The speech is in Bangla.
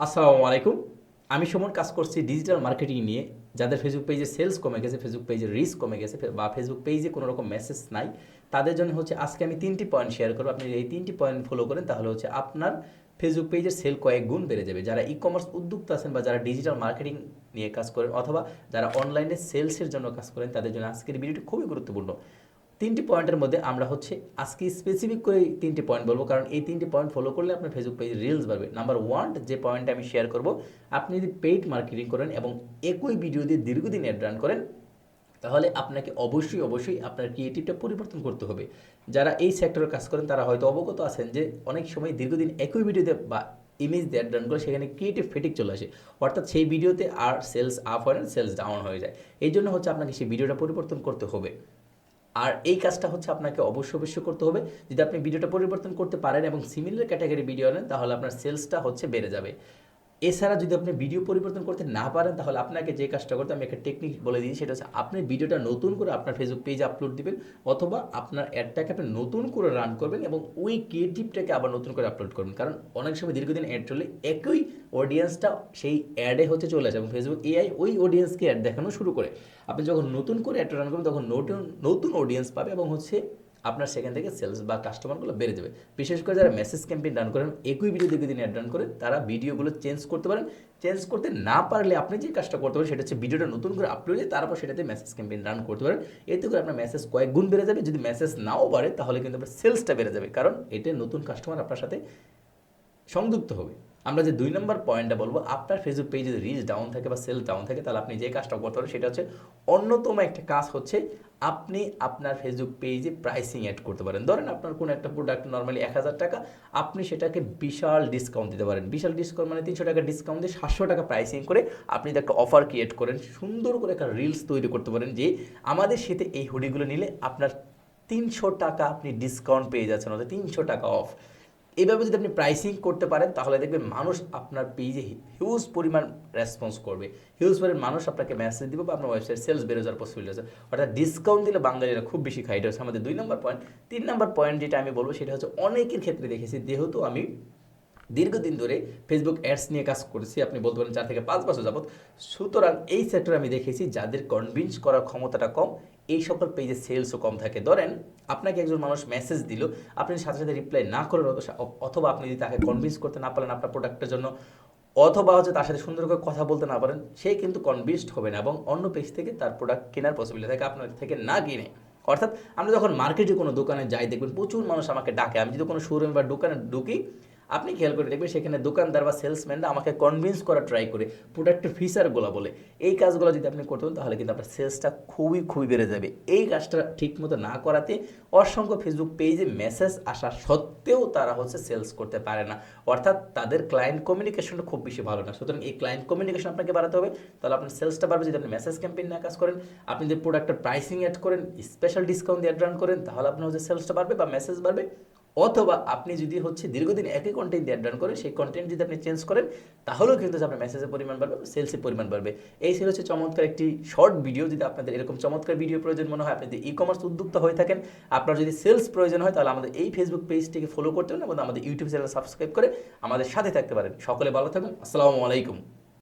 আসসালামু আলাইকুম। আমি সুমন কাজ করছি ডিজিটাল মার্কেটিং নিয়ে। যাদের ফেসবুক পেজে সেলস কমে গেছে, ফেসবুক পেজের রিস্ক কমে গেছে বা ফেসবুক পেজে কোনো রকম মেসেজ নাই, তাদের জন্য হচ্ছে আজকে আমি 3টি পয়েন্ট শেয়ার করব। আপনি এই 3টি পয়েন্ট ফলো করেন তাহলে হচ্ছে আপনার ফেসবুক পেজের সেল কয়েক গুণ বেড়ে যাবে। যারা ই কমার্স উদ্যোক্তা আছেন বা যারা ডিজিটাল মার্কেটিং নিয়ে কাজ করেন অথবা যারা অনলাইনে সেলসের জন্য কাজ করেন তাদের জন্য আজকের ভিডিওটি খুবই গুরুত্বপূর্ণ। 3টি পয়েন্টের মধ্যে আমরা হচ্ছে আজকে স্পেসিফিক করে 3টি পয়েন্ট বলবো, কারণ এই 3টি পয়েন্ট ফলো করলে আপনার ফেসবুক পেজে রিলস বাড়বে। নাম্বার 1 যে পয়েন্টটা আমি শেয়ার করব, আপনি যদি পেইড মার্কেটিং করেন এবং একই ভিডিও দিয়ে দীর্ঘদিন অ্যাড রান করেন তাহলে আপনাকে অবশ্যই আপনার ক্রিয়েটিভটা পরিবর্তন করতে হবে। যারা এই সেক্টরে কাজ করেন তারা হয়তো অবগত আছেন যে অনেক সময় দীর্ঘদিন একই ভিডিওতে বা ইমেজ দিয়ে অ্যাড রান করে সেখানে ক্রিয়েটিভ ফেটিক চলে আসে, অর্থাৎ সেই ভিডিওতে আর সেলস আপ হয় না, সেলস ডাউন হয়ে যায়। এই জন্য হচ্ছে আপনাকে সেই ভিডিওটা পরিবর্তন করতে হবে। আর এই কাজটা হচ্ছে আপনাকে অবশ্যই করতে হবে। যদি আপনি ভিডিওটা পরিবর্তন করতে পারেন এবং সিমিলার ক্যাটাগরি ভিডিও নেন তাহলে আপনার সেলসটা হচ্ছে বেড়ে যাবে। এছাড়া যদি আপনি ভিডিও পরিবর্তন করতে না পারেন তাহলে আপনাকে যে কাজটা করতে আমি একটা টেকনিক বলে দিই, সেটা হচ্ছে আপনি ভিডিওটা নতুন করে আপনার ফেসবুক পেজে আপলোড দিবেন অথবা আপনার অ্যাডটাকে আপনি নতুন করে রান করবেন এবং ওই ক্রিয়েটিভটাকে আবার নতুন করে আপলোড করবেন। কারণ অনেক সময় দীর্ঘদিন অ্যাড চলে একই অডিয়েন্সটা সেই অ্যাডে হচ্ছে চলে আসে এবং ফেসবুক এআই ওই অডিয়েন্সকে অ্যাড দেখানো শুরু করে। আপনি যখন নতুন করে অ্যাড রান করবেন তখন নতুন নতুন অডিয়েন্স পাবে এবং হচ্ছে আপনার সেখান থেকে সেলস বা কাস্টমারগুলো বেড়ে যাবে। বিশেষ করে যারা মেসেজ ক্যাম্পেইন রান করেন, একই ভিডিও দেখে দিন অ্যাড রান করেন, তারা ভিডিওগুলো চেঞ্জ করতে পারেন। চেঞ্জ করতে না পারলে আপনি যে কাজটা করতে পারেন সেটা হচ্ছে ভিডিওটা নতুন করে আপলোড দিয়ে তারপর সেটাতে মেসেজ ক্যাম্পেইন রান করতে পারেন। এতে করে আপনার মেসেজ কয়েক গুণ বেড়ে যাবে। যদি মেসেজ নাও বাড়ে তাহলে কিন্তু আপনার সেলসটা বেড়ে যাবে, কারণ এটা নতুন কাস্টমার আপনার সাথে সংযুক্ত হবে। আমরা যে 2 নম্বর পয়েন্টটা বলবো, আপনার ফেসবুক পেজে যদি রিচ ডাউন থাকে বা সেল ডাউন থাকে তাহলে আপনি যে কাজটা করতে পারেন সেটা হচ্ছে অন্যতম একটা কাজ হচ্ছে আপনি আপনার ফেসবুক পেজে প্রাইসিং অ্যাড করতে পারেন। ধরেন আপনার কোনো একটা প্রোডাক্ট নর্মালি 1000 টাকা, আপনি সেটাকে বিশাল ডিসকাউন্ট দিতে পারেন। বিশাল ডিসকাউন্ট মানে 300 টাকা ডিসকাউন্ট দিয়ে 700 টাকা প্রাইসিং করে আপনি যদি একটা অফার ক্রিয়েট করেন, সুন্দর করে একটা রিলস তৈরি করতে পারেন যে আমাদের সাথে এই হুডিগুলো নিলে আপনার 300 টাকা আপনি ডিসকাউন্ট পেয়ে যাচ্ছেন, অর্থাৎ 300 টাকা অফ। এইভাবে যদি আপনি প্রাইসিং করতে পারেন তাহলে দেখবেন মানুষ আপনার পেজে হিউজ পরিমাণ রেসপন্স করবে, হিউজ পরিমাণ মানুষ আপনাকে মেসেজ দিবে বা আপনার ওয়েবসাইট সেলস বেড়ে যাওয়ার পসিবিলিটি আছে। অর্থাৎ ডিসকাউন্ট দিলে বাঙালিরা খুব বেশি খায়। এটা হচ্ছে আমাদের 2 নম্বর পয়েন্ট। 3 নম্বর পয়েন্ট যেটা আমি বলবো সেটা হচ্ছে অনেকের ক্ষেত্রে দেখেছি, যেহেতু আমি দীর্ঘদিন ধরে ফেসবুক অ্যাডস নিয়ে কাজ করছি, আপনি বলতে পারেন 4 থেকে 5 বছর যাবত, সুতরাং এই সেক্টরে আমি দেখেছি যাদের কনভিন্স করার ক্ষমতাটা কম এই সকল পেজে সেলসও কম থাকে। ধরেন আপনাকে একজন মানুষ মেসেজ দিল, আপনি সাথে সাথে রিপ্লাই না করেন অথবা আপনি যদি তাকে কনভিন্স করতে না পারেন আপনার প্রোডাক্টের জন্য, অথবা হচ্ছে তার সাথে সুন্দর করে কথা বলতে না পারেন, সে কিন্তু কনভিন্সড হবে না এবং অন্য পেজ থেকে তার প্রোডাক্ট কেনার পসিবিলিটি থাকে আপনার থেকে না কিনে। অর্থাৎ আমরা যখন মার্কেটে কোনো দোকানে যাই দেখবেন প্রচুর মানুষ আমাকে ডাকে। আমি যদি কোনো শোরুম বা দোকানে ঢুকি, আপনি খেয়াল করে দেখবেন সেখানে দোকানদার বা সেলসম্যানরা আমাকে কনভিন্স করা ট্রাই করে, প্রোডাক্টের ফিচারগুলো বলে। এই কাজগুলো যদি আপনি করতে পারেন তাহলে কিন্তু আপনার সেলসটা খুবই বেড়ে যাবে। এই কাজটা ঠিকমতো না করাতে অসংখ্য ফেসবুক পেজে মেসেজ আসা সত্ত্বেও তারা হচ্ছে সেলস করতে পারে না, অর্থাৎ তাদের ক্লায়েন্ট কমিউনিকেশনটা খুব বেশি ভালো না। সুতরাং এই ক্লায়েন্ট কমিউনিকেশন আপনাকে বাড়াতে হবে, তাহলে আপনার সেলসটা বাড়বে। যদি আপনি মেসেজ ক্যাম্পেইন নিয়ে কাজ করেন, আপনি যদি প্রোডাক্টের প্রাইসিং অ্যাড করেন, স্পেশাল ডিসকাউন্ট দিয়ে অ্যাড রান করেন, তাহলে আপনার হচ্ছে সেলসটা বাড়বে বা মেসেজ বাড়বে। অথবা আপনি যদি হচ্ছে দীর্ঘদিন একই কন্টেন্ট দিয়ে রান করেন, সেই কন্টেন্ট যদি আপনি চেঞ্জ করেন তাহলেও কিন্তু আপনার মেসেজের পরিমাণ বাড়বে, সেলসের পরিমাণ বাড়বে। এই ছিল হচ্ছে চমৎকার একটি শর্ট ভিডিও। যদি আপনাদের এরকম চমৎকার ভিডিও প্রয়োজন মনে হয়, আপনি যদি ই কমার্স উদ্যোক্তা হয়ে থাকেন, আপনার যদি সেলস প্রয়োজন হয়, তাহলে আমাদের এই ফেসবুক পেজটিকে ফলো করতে পারেন এবং আমাদের ইউটিউব চ্যানেল সাবস্ক্রাইব করে আমাদের সাথে থাকতে পারেন। সকলে ভালো থাকুন। আসসালামু আলাইকুম।